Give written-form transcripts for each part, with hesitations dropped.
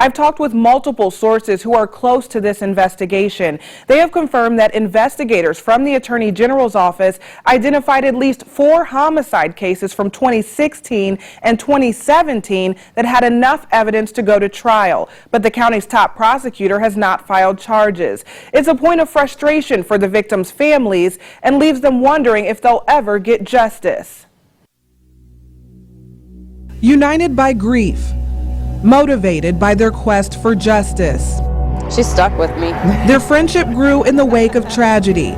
I've talked with multiple sources who are close to this investigation. They have confirmed that investigators from the Attorney General's office identified at least 4 homicide cases from 2016 and 2017 that had enough evidence to go to trial, but the county's top prosecutor has not filed charges. It's a point of frustration for the victims' families and leaves them wondering if they'll ever get justice. United by grief, motivated by their quest for justice. She stuck with me. Their friendship grew in the wake of tragedy.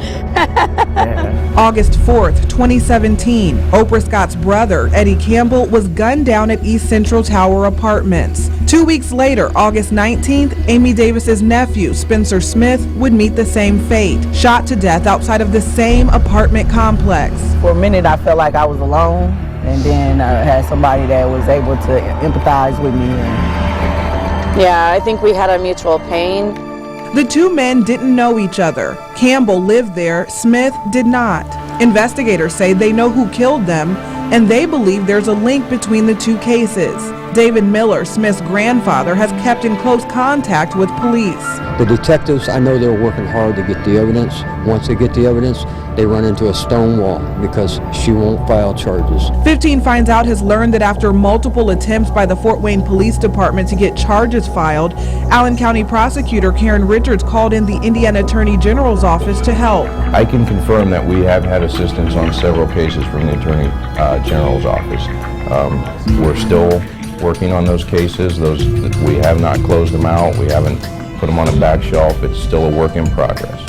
August 4th, 2017, Oprah Scott's brother, Eddie Campbell, was gunned down at East Central Tower Apartments. 2 weeks later, August 19th, Amy Davis's nephew, Spencer Smith, would meet the same fate, shot to death outside of the same apartment complex. For a minute, I felt like I was alone, and then I had somebody that was able to empathize with me. Yeah, I think we had a mutual pain. The two men didn't know each other. Campbell lived there, Smith did not. Investigators say they know who killed them, and they believe there's a link between the two cases. David Miller, Smith's grandfather, has kept in close contact with police. The detectives, I know they're working hard to get the evidence. Once they get the evidence, they run into a stone wall because she won't file charges. 15 Finds Out has learned that after multiple attempts by the Fort Wayne Police Department to get charges filed, Allen County Prosecutor Karen Richards called in the Indiana Attorney General's office to help. I can confirm that we have had assistance on several cases from the Attorney General's office. We're still working on those cases. We have not closed them out. We haven't put them on a back shelf. It's still a work in progress.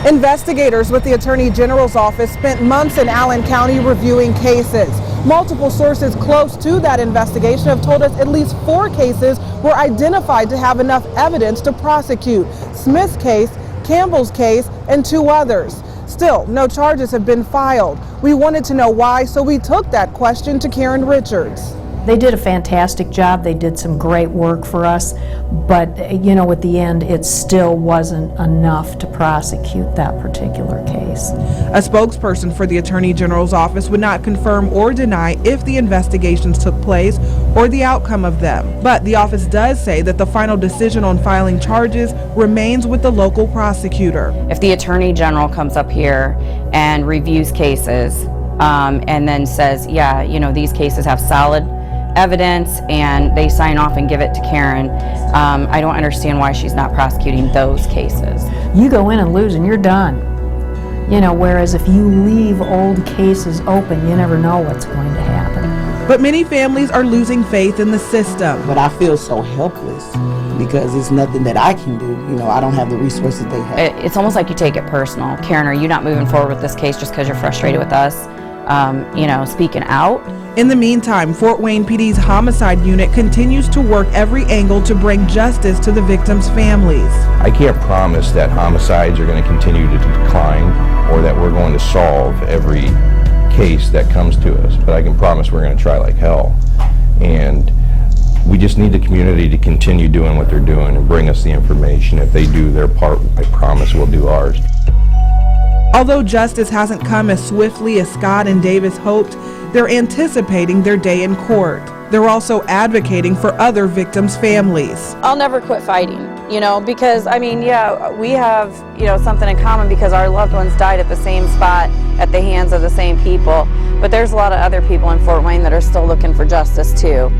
Investigators with the Attorney General's office spent months in Allen County reviewing cases. Multiple sources close to that investigation have told us at least 4 cases were identified to have enough evidence to prosecute. Smith's case, Campbell's case, and 2 others. Still, no charges have been filed. We wanted to know why, so we took that question to Karen Richards. They did a fantastic job. They did some great work for us, but you know, at the end, it still wasn't enough to prosecute that particular case. A spokesperson for the Attorney General's office would not confirm or deny if the investigations took place or the outcome of them, but the office does say that the final decision on filing charges remains with the local prosecutor. If the Attorney General comes up here and reviews cases and then says, yeah, you know, these cases have solid evidence, and they sign off and give it to Karen, I don't understand why she's not prosecuting those cases. You go in and lose and you're done. You know, whereas if you leave old cases open, you never know what's going to happen. But many families are losing faith in the system. But I feel so helpless because it's nothing that I can do. You know, I don't have the resources they have. It's almost like you take it personal. Karen, are you not moving forward with this case just because you're frustrated with us? You know, speaking out. In the meantime, Fort Wayne PD's homicide unit continues to work every angle to bring justice to the victims' families. I can't promise that homicides are going to continue to decline or that we're going to solve every case that comes to us, but I can promise we're going to try like hell. And we just need the community to continue doing what they're doing and bring us the information. If they do their part, I promise we'll do ours. Although justice hasn't come as swiftly as Scott and Davis hoped, they're anticipating their day in court. They're also advocating for other victims' families. I'll never quit fighting, you know, because, I mean, yeah, we have, you know, something in common because our loved ones died at the same spot at the hands of the same people. But there's a lot of other people in Fort Wayne that are still looking for justice, too.